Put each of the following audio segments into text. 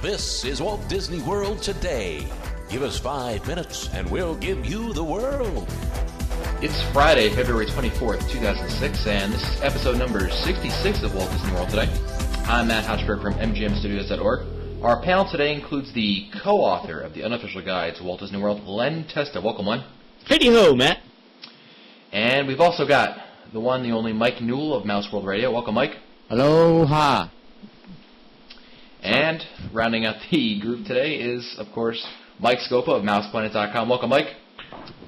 This is Walt Disney World Today. Give us 5 minutes and we'll give you the world. It's Friday, February 24th, 2006, and this is episode number 66 of Walt Disney World Today. I'm Matt Hochberg from MGMstudios.org. Our panel today includes the co-author of the unofficial guide to Walt Disney World, Len Testa. Welcome, Len. Hey-ho, Matt. And we've also got the one, the only Mike Newell of Mouse World Radio. Welcome, Mike. Aloha. And rounding out the group today is, of course, Mike Scopa of MousePlanet.com. Welcome, Mike.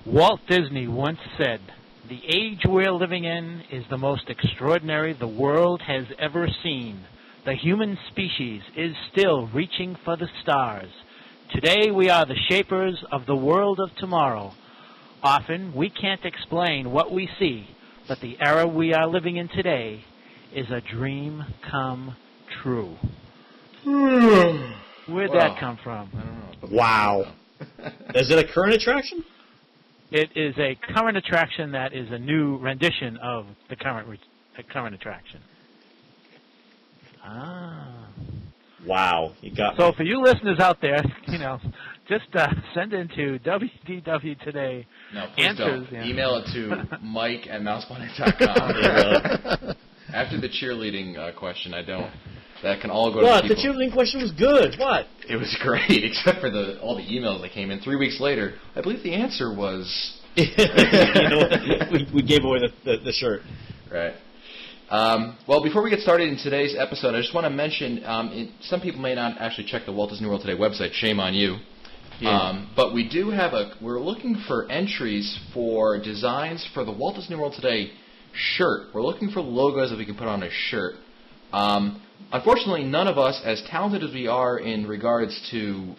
Walt Disney once said, "The age we're living in is the most extraordinary the world has ever seen. The human species is still reaching for the stars. Today we are the shapers of the world of tomorrow. Often we can't explain what we see, but the era we are living in today is a dream come true." Where'd that come from? I don't know. Wow. Is it a current attraction? It is a current attraction that is a new rendition of the current attraction. Ah. Wow. You got So me. for you listeners out there, just send into WDW Today. No, please Answers, don't. yeah. Email it to Mike at MousePlanet.com. After the cheerleading question, I don't. That can all go What? to The people. cheerleading question was good. What? It was great, except for all the emails that came in. 3 weeks later, I believe the answer was... we gave away the shirt. Right. Well, before we get started in today's episode, I just want to mention, some people may not actually check the Walt Disney World Today website. Shame on you. Yeah. But we do have we're looking for entries for designs for the Walt Disney World Today shirt. We're looking for logos that we can put on a shirt. Unfortunately, none of us, as talented as we are in regards to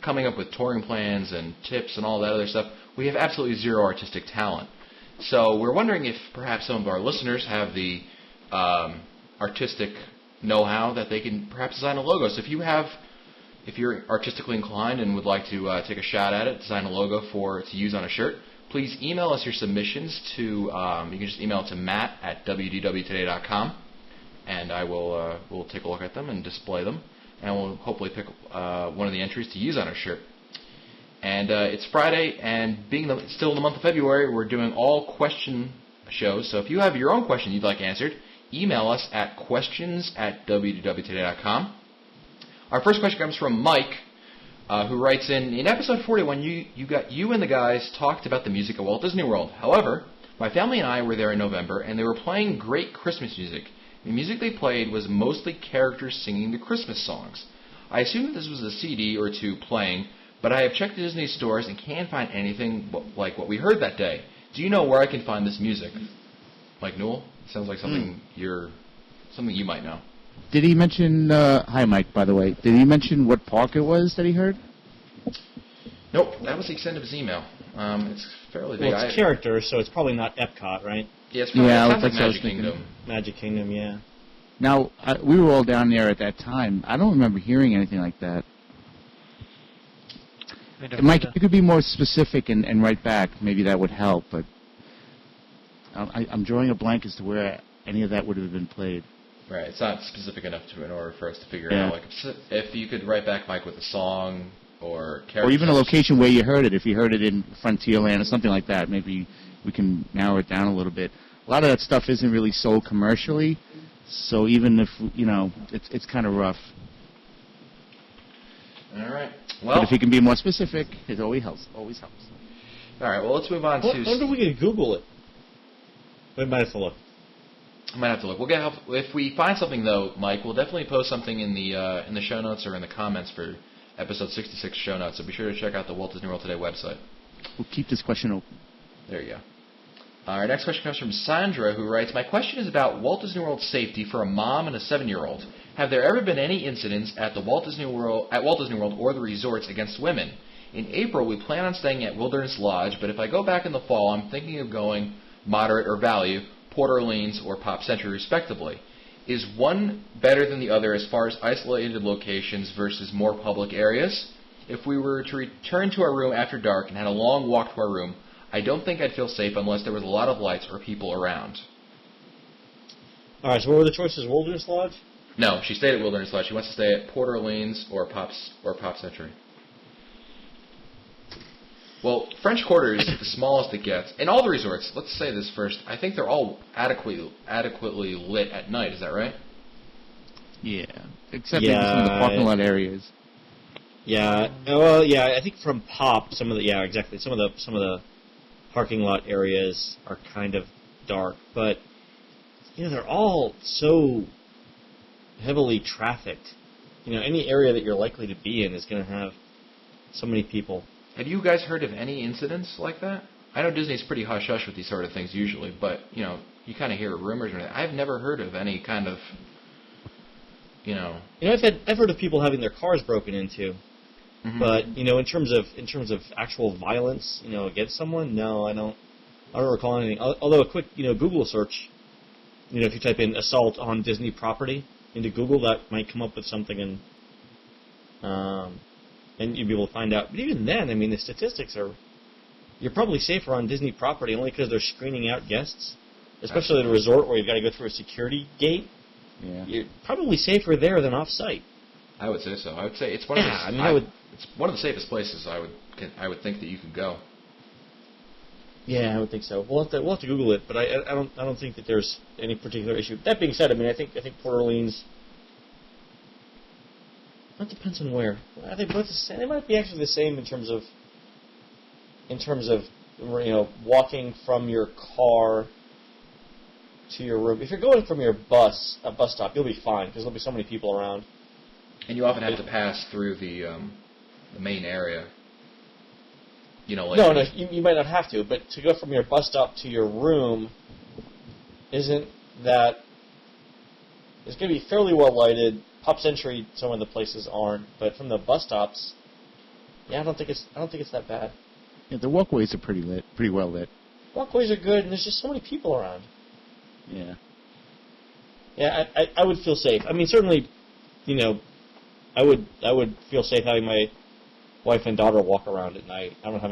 coming up with touring plans and tips and all that other stuff, we have absolutely zero artistic talent. So we're wondering if perhaps some of our listeners have the artistic know-how that they can perhaps design a logo. So if you're artistically inclined and would like to take a shot at it, design a logo to use on a shirt, please email us your submissions to, you can just email it to Matt at WDWtoday.com. And I will take a look at them and display them, and we'll hopefully pick one of the entries to use on our shirt. And it's Friday, and being still in the month of February, we're doing all question shows. So if you have your own question you'd like answered, email us at questions@wdwtoday.com. Our first question comes from Mike, who writes in episode 41, you and the guys talked about the music at Walt Disney World. However, my family and I were there in November, and they were playing great Christmas music. The music they played was mostly characters singing the Christmas songs. I assume that this was a CD or two playing, but I have checked the Disney stores and can't find anything like what we heard that day. Do you know where I can find this music? Mike Newell? Sounds like something you might know. Did he mention, hi Mike, by the way, did he mention what park it was that he heard? Nope, that was the extent of his email. It's fairly big. Well, it's characters, so it's probably not Epcot, right? Yeah, it's probably Yeah, it sounds like that's what I was Magic thinking. Kingdom. Magic Kingdom, yeah. Now, we were all down there at that time. I don't remember hearing anything like that. Mike, if you could be more specific and write back, maybe that would help, but I'm drawing a blank as to where any of that would have been played. Right, it's not specific enough in order for us to figure Yeah. out. Like, if you could write back, Mike, with a song or character. Or even a location where you heard it. If you heard it in Frontierland or something like that, maybe we can narrow it down a little bit. A lot of that stuff isn't really sold commercially, so even if, it's kind of rough. All right. Well, But if you can be more specific, it always helps. all right. Well, let's move on I to. wonder if we could Google it. We might have to look. I might have to look. We'll get help if we find something though, Mike. We'll definitely post something in the show notes or in the comments for episode 66 show notes. So be sure to check out the Walt Disney World Today website. We'll keep this question open. There you go. Our next question comes from Sandra, who writes, "My question is about Walt Disney World safety for a mom and a 7-year-old. Have there ever been any incidents at Walt Disney World or the resorts against women? In April, we plan on staying at Wilderness Lodge, but if I go back in the fall, I'm thinking of going moderate or value, Port Orleans or Pop Century, respectively. Is one better than the other as far as isolated locations versus more public areas? If we were to return to our room after dark and had a long walk to our room, I don't think I'd feel safe unless there was a lot of lights or people around." All right, so what were the choices? Wilderness Lodge? No, she stayed at Wilderness Lodge. She wants to stay at Port Orleans or Pop Century. Well, French Quarter is the smallest it gets. In all the resorts, let's say this first, I think they're all adequately lit at night. Is that right? Yeah, except maybe some of the parking lot areas. Yeah, well, yeah, I think from Pop, some of the parking lot areas are kind of dark, but they're all so heavily trafficked. Any area that you're likely to be in is going to have so many people. Have you guys heard of any incidents like that? I know Disney's pretty hush-hush with these sort of things usually, but, you kind of hear rumors. I've never heard of any kind of, I've heard of people having their cars broken into, but, in terms of actual violence, against someone, no, I don't recall anything. Although a quick, Google search, if you type in assault on Disney property into Google, that might come up with something, and you'd be able to find out. But even then, I mean, the statistics are, you're probably safer on Disney property only because they're screening out guests, especially at a resort where you've got to go through a security gate. Yeah. You're probably safer there than off-site. I would say so. I would say it's one of it's one of the safest places I would think that you could go. Yeah, I would think so. We'll have to Google it, but I don't think that there's any particular issue. That being said, I mean, I think Port Orleans. That depends on where. Are they both the same? They might be actually the same in terms of walking from your car to your room. If you're going from your bus stop, you'll be fine because there'll be so many people around. And you often have to pass through the main area. No, you might not have to, but to go from your bus stop to your room isn't that. It's going to be fairly well lighted. Pop Century, some of the places aren't, but from the bus stops, I don't think it's that bad. Yeah, the walkways are pretty well lit. Walkways are good, and there's just so many people around. Yeah. Yeah, I would feel safe. I mean, certainly, I would feel safe having my wife and daughter walk around at night. I wouldn't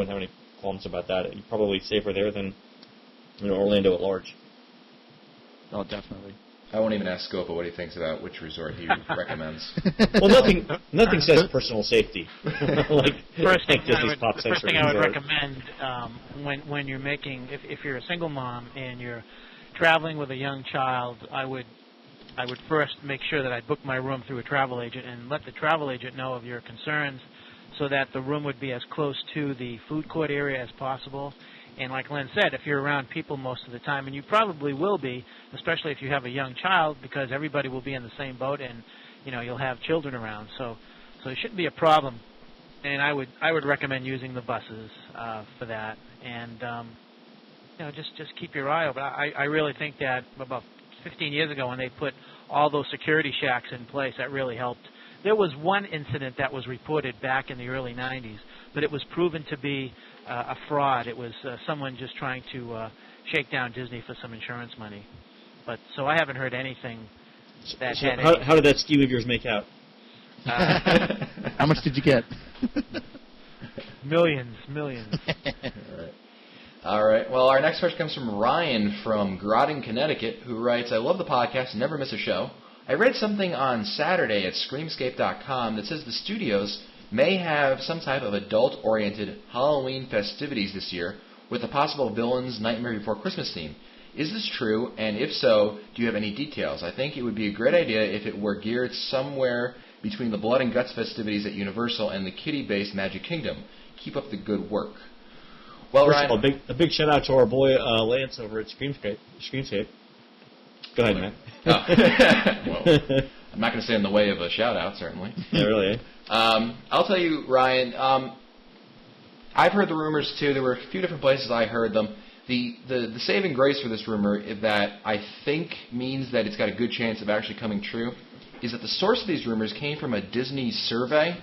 have any qualms about that. You're probably safer there than Orlando at large. Oh, definitely. I won't even ask Scopa what he thinks about which resort he recommends. Well, nothing says personal safety. First thing I would resort. recommend when you're making, if you're a single mom and you're traveling with a young child, I would first make sure that I book my room through a travel agent and let the travel agent know of your concerns so that the room would be as close to the food court area as possible. And like Len said, if you're around people most of the time, and you probably will be, especially if you have a young child, because everybody will be in the same boat and, you'll have children around. So it shouldn't be a problem. And I would recommend using the buses for that. And, just keep your eye open. I really think that about 15 years ago when they put all those security shacks in place, that really helped. There was one incident that was reported back in the early 90s, but it was proven to be a fraud. It was someone just trying to shake down Disney for some insurance money. But so I haven't heard anything that had any... How did that scheme of yours make out? How much did you get? Millions. All right. Well, our next question comes from Ryan from Groton, Connecticut, who writes, I love the podcast and never miss a show. I read something on Saturday at Screamscape.com that says the studios may have some type of adult-oriented Halloween festivities this year with a possible Villains Nightmare Before Christmas theme. Is this true? And if so, do you have any details? I think it would be a great idea if it were geared somewhere between the Blood and Guts festivities at Universal and the kiddie-based Magic Kingdom. Keep up the good work. Well, First Ryan, of all, a big shout out to our boy Lance over at Screamscape. Go ahead, Matt. Oh. Well, I'm not going to stay in the way of a shout out, certainly. Yeah, really. I'll tell you, Ryan. I've heard the rumors too. There were a few different places I heard them. The saving grace for this rumor is that I think means that it's got a good chance of actually coming true. Is that the source of these rumors came from a Disney survey.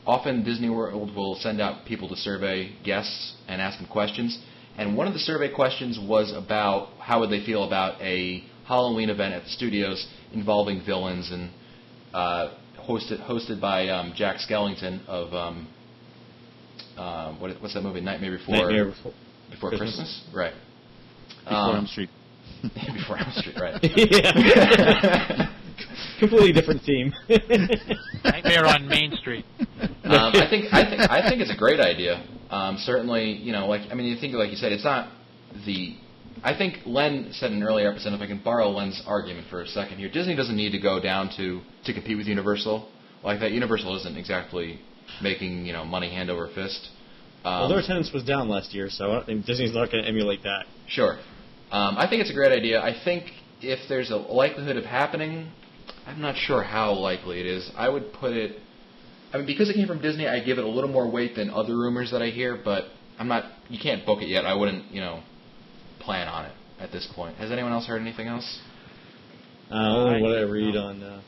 Often Disney World will send out people to survey guests and ask them questions. And one of the survey questions was about how would they feel about a Halloween event at the studios involving villains and hosted by Jack Skellington of what's that movie? Nightmare Before Christmas? Right. Before Elm Street. Before Elm Street, right. Completely different theme. Nightmare on Main Street. I think it's a great idea. Certainly, you think like you said, it's not the. I think Len said in an earlier episode, if I can borrow Len's argument for a second here, Disney doesn't need to go down to compete with Universal like that. Universal isn't exactly making money hand over fist. Well, their attendance was down last year, so I don't think Disney's not going to emulate that. Sure. I think it's a great idea. I think if there's a likelihood of happening, I'm not sure how likely it is. I would put it. Because it came from Disney, I give it a little more weight than other rumors that I hear, but I'm not. You can't book it yet. I wouldn't, plan on it at this point. Has anyone else heard anything else? What I read on.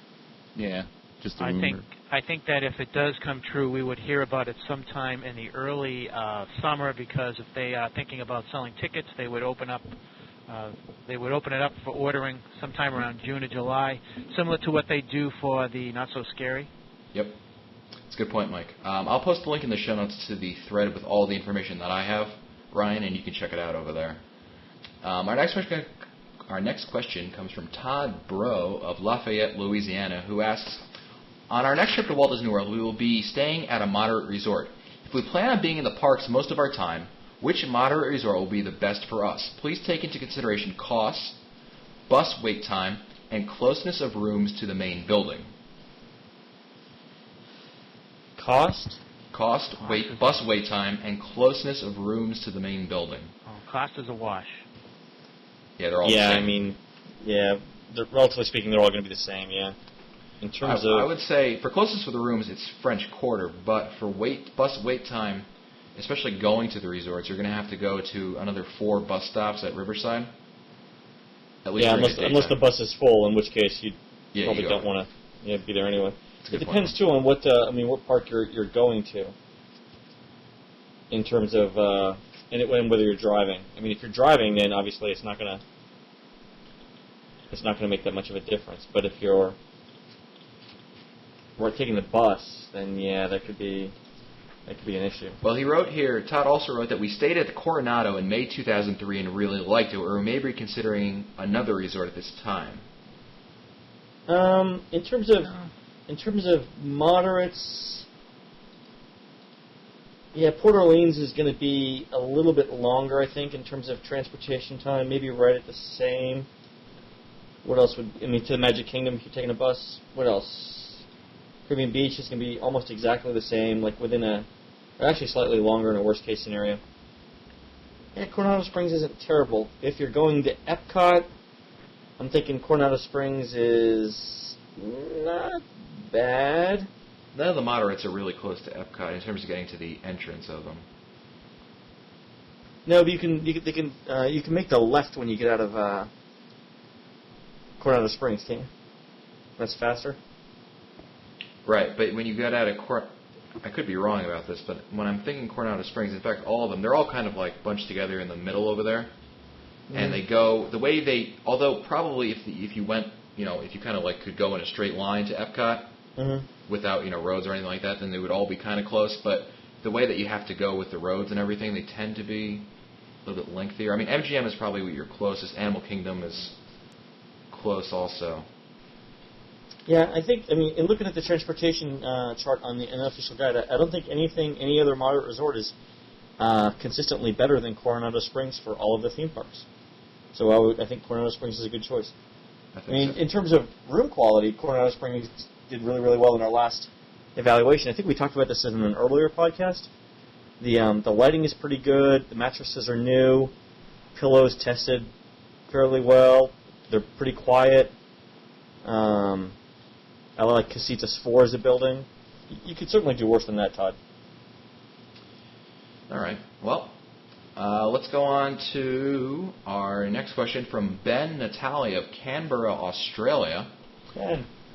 Yeah, just a rumor. I think that if it does come true, we would hear about it sometime in the early summer, because if they are thinking about selling tickets, they would open up. They would open it up for ordering sometime around June or July, similar to what they do for the Not So Scary. Yep. That's a good point, Mike. I'll post the link in the show notes to the thread with all the information that I have, Ryan, and you can check it out over there. Our next question comes from Todd Bro of Lafayette, Louisiana, who asks, on our next trip to Walt Disney World, we will be staying at a moderate resort. If we plan on being in the parks most of our time, which moderate resort will be the best for us? Please take into consideration costs, bus wait time, and closeness of rooms to the main building. Cost, bus wait time, and closeness of rooms to the main building. Oh, cost is a wash. Yeah, they're all the same. Relatively speaking, they're all going to be the same, yeah. In terms of... I would say, for closest for the rooms, it's French Quarter, but for bus wait time, especially going to the resorts, you're going to have to go to another 4 bus stops at Riverside. At least unless the bus is full, in which case you probably don't want to be there anyway. It depends, too, on what park you're going to, in terms of... and whether you're driving. If you're driving, then obviously it's not going to make that much of a difference. But if you're taking the bus, then that could be an issue. Well, he wrote here. Todd also wrote that we stayed at the Coronado in May 2003 and really liked it. Or maybe considering another resort at this time. In terms of moderates. Yeah, Port Orleans is going to be a little bit longer, I think, in terms of transportation time. Maybe right at the same. What else to the Magic Kingdom if you're taking a bus? What else? Caribbean Beach is going to be almost exactly the same, or actually slightly longer in a worst-case scenario. Yeah, Coronado Springs isn't terrible. If you're going to Epcot, I'm thinking Coronado Springs is not bad. None of the moderates are really close to Epcot in terms of getting to the entrance of them. No, but you can make the left when you get out of Coronado Springs, can't you? That's faster. Right, but when you get out of I could be wrong about this, but when I'm thinking Coronado Springs, in fact, all of them, they're all kind of like bunched together in the middle over there, and they go the way they. Although probably if you went, if you kind of could go in a straight line to Epcot without roads or anything like that, then they would all be kind of close. But the way that you have to go with the roads and everything, they tend to be a little bit lengthier. MGM is probably your closest. Animal Kingdom is close also. Yeah, I think, in looking at the transportation chart on the unofficial guide, I don't think any other moderate resort is consistently better than Coronado Springs for all of the theme parks. So I think Coronado Springs is a good choice. In terms of room quality, Coronado Springs did really, really well in our last evaluation. I think we talked about this in an earlier podcast. The lighting is pretty good. The mattresses are new. Pillows tested fairly well. They're pretty quiet. I like Casitas 4 as a building. You could certainly do worse than that, Todd. All right. Well, let's go on to our next question from Ben Natali of Canberra, Australia,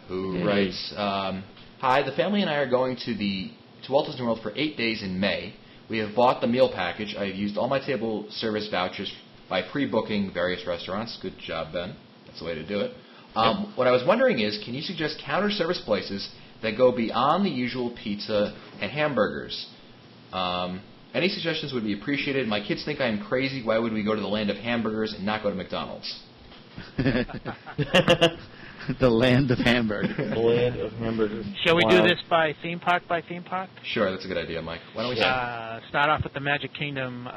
who writes, Hi, the family and I are going to Walt Disney World for 8 days in May. We have bought the meal package. I have used all my table service vouchers by pre-booking various restaurants. Good job, Ben. That's the way to do it. What I was wondering is, can you suggest counter service places that go beyond the usual pizza and hamburgers? Any suggestions would be appreciated. My kids think I am crazy. Why would we go to the land of hamburgers and not go to McDonald's? The land of hamburger. The land of hamburgers. Shall we Wow. do this by theme park by theme park? Sure, that's a good idea, Mike. Why don't we Start off with the Magic Kingdom.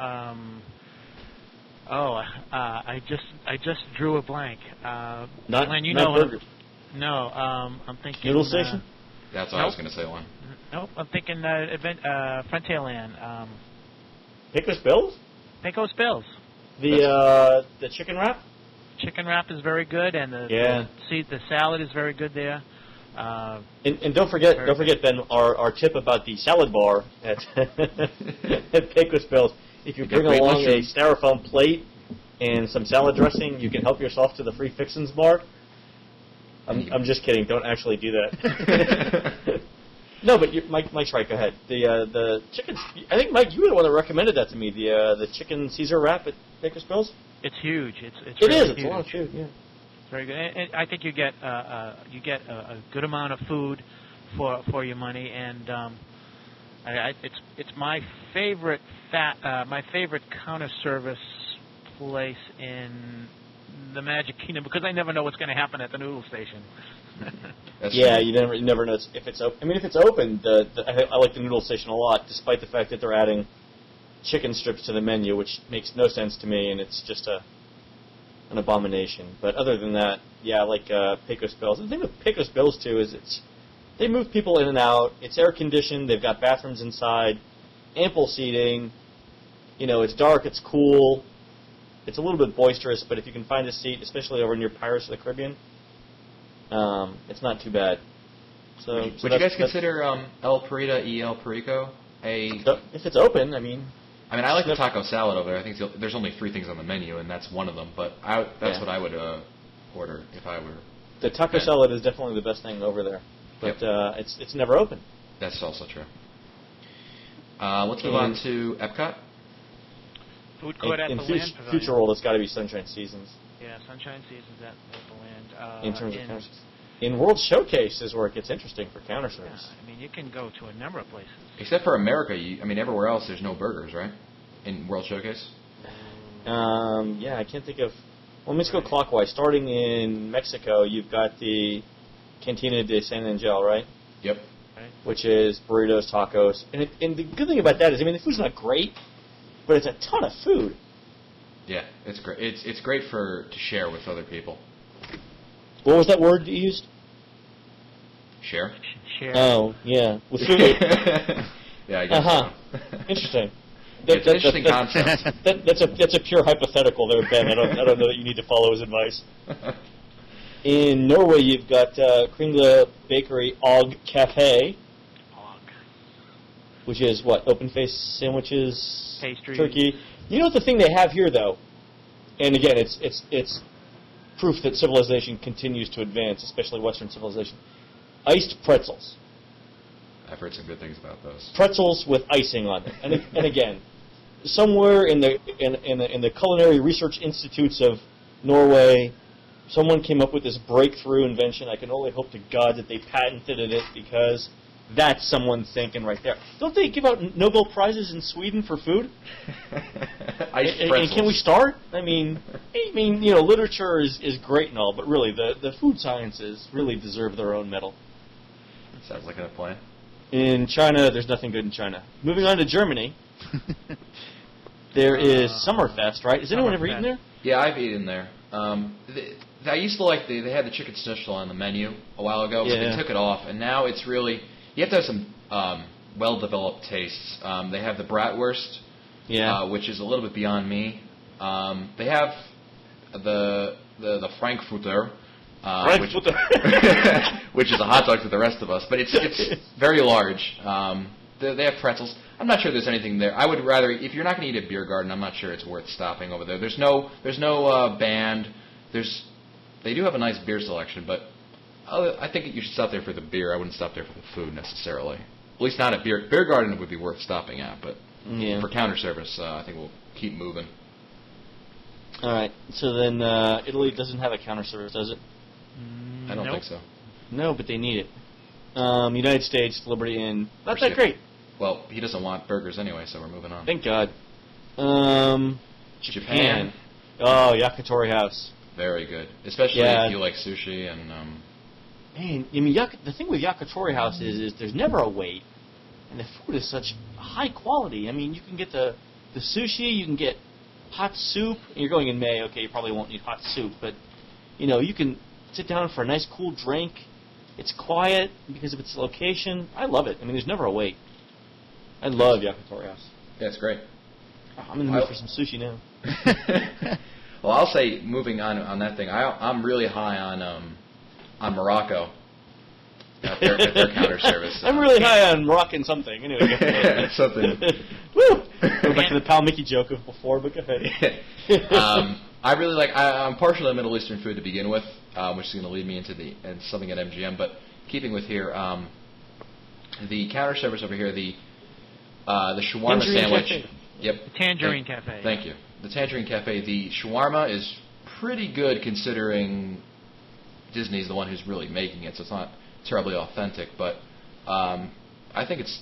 I just drew a blank. Glenn, you know burgers. No, I'm thinking Noodle Station? That's what I was going to say, Lon. Nope, I'm thinking Frontierland. Pecos Bills? Pecos Bills. The chicken wrap? Chicken wrap is very good, and the salad is very good there. And don't forget, Ben, our tip about the salad bar at at Pecos Bills. If you bring along a styrofoam plate and some salad dressing, you can help yourself to the free fixins bar. I'm just kidding. Don't actually do that. No, but Mike's right. Go ahead. The chicken. I think Mike, you were the one that recommended that to me. The chicken Caesar wrap at Pecos Bills. It's huge. It's It really is. huge. It's a lot of food. Yeah. It's very good. And I think you get a good amount of food for your money, and it's my favorite counter service place in the Magic Kingdom because I never know what's going to happen at the noodle station. You never know if it's open. I mean, if it's open, I like the noodle station a lot, despite the fact that they're adding chicken strips to the menu, which makes no sense to me, and it's just an abomination. But other than that, I like Pecos Bills. The thing with Pecos Bills too is they move people in and out. It's air conditioned. They've got bathrooms inside, ample seating. It's dark. It's cool. It's a little bit boisterous, but if you can find a seat, especially over near Pirates of the Caribbean, it's not too bad. So would you guys consider El Perita y El Perico if it's open? I mean, I like the taco salad over there. I think there's only 3 things on the menu, and that's one of them. But that's what I would order if I were. The taco salad is definitely the best thing over there, but it's never open. That's also true. Let's move on to Epcot. Food court at the Land Pavilion. Future World, it's got to be Sunshine Seasons. Yeah, Sunshine Seasons at the Land. In terms of counter service. In World Showcase is where it gets interesting for counter service. Yeah, you can go to a number of places. Except for America, everywhere else there's no burgers, right? In World Showcase? I can't think of... Well, let's go clockwise. Starting in Mexico, you've got the Cantina de San Angel, right? Yep. Right. Which is burritos, tacos. And the good thing about that is, the food's not great, but it's a ton of food. Yeah, it's great. It's great to share with other people. What was that word you used? Share? Share. Oh, yeah. With food. Yeah, I guess so. Interesting. It's an interesting concept. That's a pure hypothetical there, Ben. I don't know that you need to follow his advice. In Norway, you've got Kringle Bakery Og Cafe. Og. Which is what? Open-faced sandwiches, pastry, turkey. You know what the thing they have here, though? And again, it's proof that civilization continues to advance, especially Western civilization. Iced pretzels. I've heard some good things about those. Pretzels with icing on them, and again, somewhere in the culinary research institutes of Norway, someone came up with this breakthrough invention. I can only hope to God that they patented it because that's someone thinking right there. Don't they give out Nobel Prizes in Sweden for food? Iced pretzels. And can we start? Literature is great and all, but really, the food sciences really deserve their own medal. Sounds like a plan. In China, there's nothing good in China. Moving on to Germany, there is Summerfest, right? Has anyone ever eaten there? Yeah, I've eaten there. I used to like they had the chicken schnitzel on the menu a while ago, but they took it off, and now it's really you have to have some well-developed tastes. They have the bratwurst, which is a little bit beyond me. They have the Frankfurter. Which is a hot dog to the rest of us, but it's very large. They have pretzels. I'm not sure there's anything there. I would rather, if you're not going to eat at Beer Garden, I'm not sure it's worth stopping over there. There's no band. They do have a nice beer selection, but I think you should stop there for the beer. I wouldn't stop there for the food necessarily. At least not at Beer Garden would be worth stopping at, but for counter service, I think we'll keep moving. All right. So then Italy doesn't have a counter service, does it? I don't think so. No, but they need it. United States, Liberty Inn. Not that great. Well, he doesn't want burgers anyway, so we're moving on. Thank God. Japan. Oh, Yakitori House. very good, especially if you like sushi and. Man, I mean, the thing with Yakitori House is there's never a wait, and the food is such high quality. I mean, you can get the sushi, you can get hot soup. You're going in May, okay? You probably won't need hot soup, but you can sit down for a nice cool drink. It's quiet because of its location. I love it. I mean, there's never a wait. I love Yakitori House. Yeah, it's great. I'm in the mood for some sushi now. Well, I'll say, moving on that thing, I'm really high on Morocco at their counter service. I'm really high on Moroccan something. Anyway, something. Woo! Go back to the Pal Mickey joke of before, but go ahead. I really like. I'm partial to Middle Eastern food to begin with, which is going to lead me into something at MGM. But keeping with here, the counter service over here, the shawarma sandwich. Cafe. Yep. The Tangerine Cafe. Thank you. The Tangerine Cafe. The shawarma is pretty good considering Disney's the one who's really making it, so it's not terribly authentic. But I think it's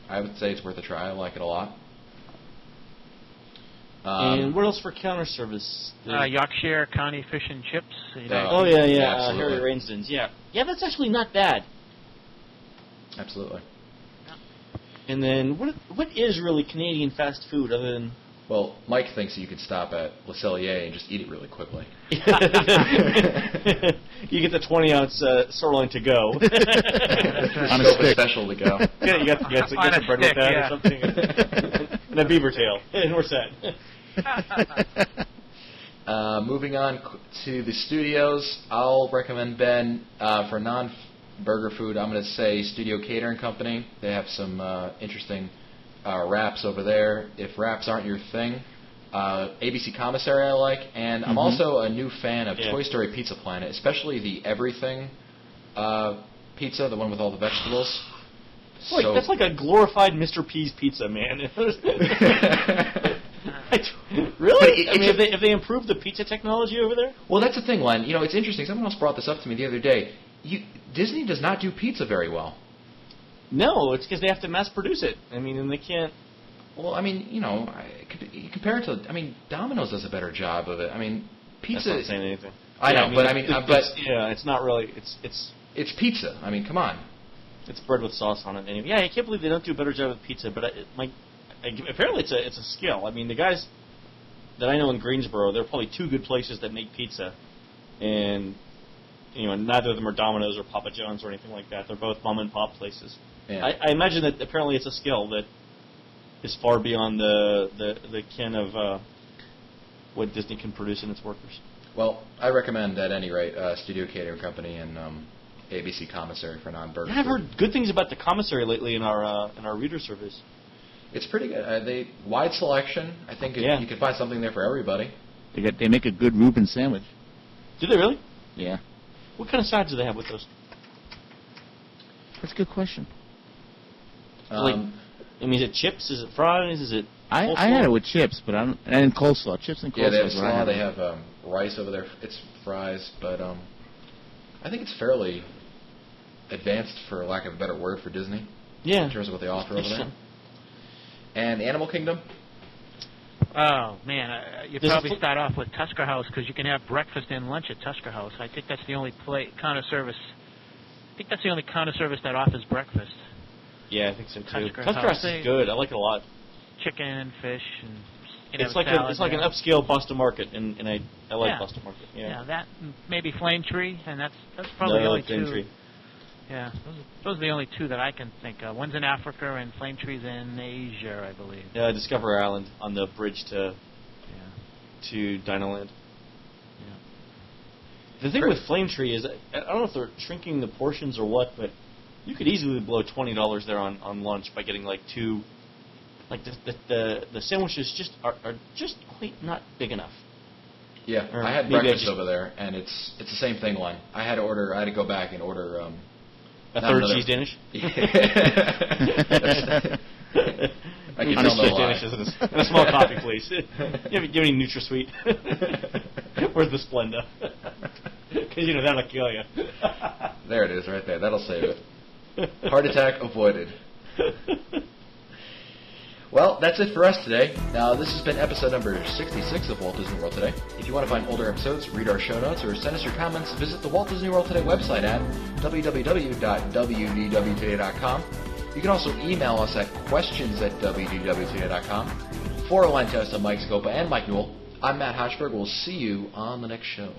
I would say it's worth a try. I like it a lot. And what else for counter service? Yorkshire County Fish and Chips. Yeah, Harry Rainsden's. Yeah, that's actually not bad. Absolutely. And then what is really Canadian fast food other than? Well, Mike thinks that you could stop at Le Cellier and just eat it really quickly. You get the 20-ounce sirloin to go. On a stick. Special to go. Yeah, you get some bread with that or something. And a beaver tail. And we're set. Moving on to the studios, I'll recommend, Ben, for non-burger food, I'm going to say Studio Catering Company. They have some interesting wraps over there. If wraps aren't your thing, ABC Commissary I like, and I'm also a new fan of Toy Story Pizza Planet, especially the Everything pizza, the one with all the vegetables. That's like a glorified Mr. P's pizza, man. Really? Have they improved the pizza technology over there? Well, that's the thing, Len. It's interesting. Someone else brought this up to me the other day. Disney does not do pizza very well. No, it's because they have to mass produce it. And they can't. Well, you compare it to. Domino's does a better job of it. Pizza. That's not saying anything. I know, it's not really. It's pizza. Come on. It's bread with sauce on it. Anyway. Yeah, I can't believe they don't do a better job with pizza. But apparently it's a skill. The guys that I know in Greensboro, there are probably two good places that make pizza, and neither of them are Domino's or Papa John's or anything like that. They're both mom and pop places. Yeah. I imagine that apparently it's a skill that is far beyond the ken of what Disney can produce in its workers. Well, I recommend at any rate Studio Catering Company and ABC Commissary for non-burger. I've heard good things about the commissary lately in our reader surveys. It's pretty good. Wide selection. I think you can find something there for everybody. They make a good Reuben sandwich. Do they really? Yeah. What kind of sides do they have with those? That's a good question. Is it chips? Is it fries? Is it? I had it with chips, but and coleslaw, chips and coleslaw. Yeah, they have slaw. They have rice over there. It's fries, but I think it's fairly advanced, for lack of a better word, for Disney. Yeah. In terms of what they offer over there. And Animal Kingdom. Oh man, you probably start off with Tusker House because you can have breakfast and lunch at Tusker House. I think that's the only counter service. I think that's the only counter service that offers breakfast. Yeah, I think so too. Tusker House is good. I like it a lot. Chicken and fish and. It's like an upscale Boston Market, and I like Boston Market. Yeah, that maybe Flame Tree, and that's probably the only two. Flame Tree. Yeah, those are the only two that I can think of. One's in Africa, and Flame Tree's in Asia, I believe. Yeah, Discovery Island on the bridge to Dinoland. Yeah. The thing with Flame Tree is, I don't know if they're shrinking the portions or what, but you could easily blow $20 there on lunch by getting two. The sandwiches are just quite not big enough. Yeah, I had breakfast over there, and it's the same thing, Len. I had to go back and order a third cheese Danish. I can tell no lie. And a small coffee, please. Do you have any NutraSweet? Where's the Splenda? Because that'll kill you. There it is, right there. That'll save it. Heart attack avoided. Well, that's it for us today. Now, this has been episode number 66 of Walt Disney World Today. If you want to find older episodes, read our show notes, or send us your comments, visit the Walt Disney World Today website at www.wdwtoday.com. You can also email us at questions@wdwtoday.com. For Line Test, Mike Scopa and Mike Newell, I'm Matt Hochberg. We'll see you on the next show.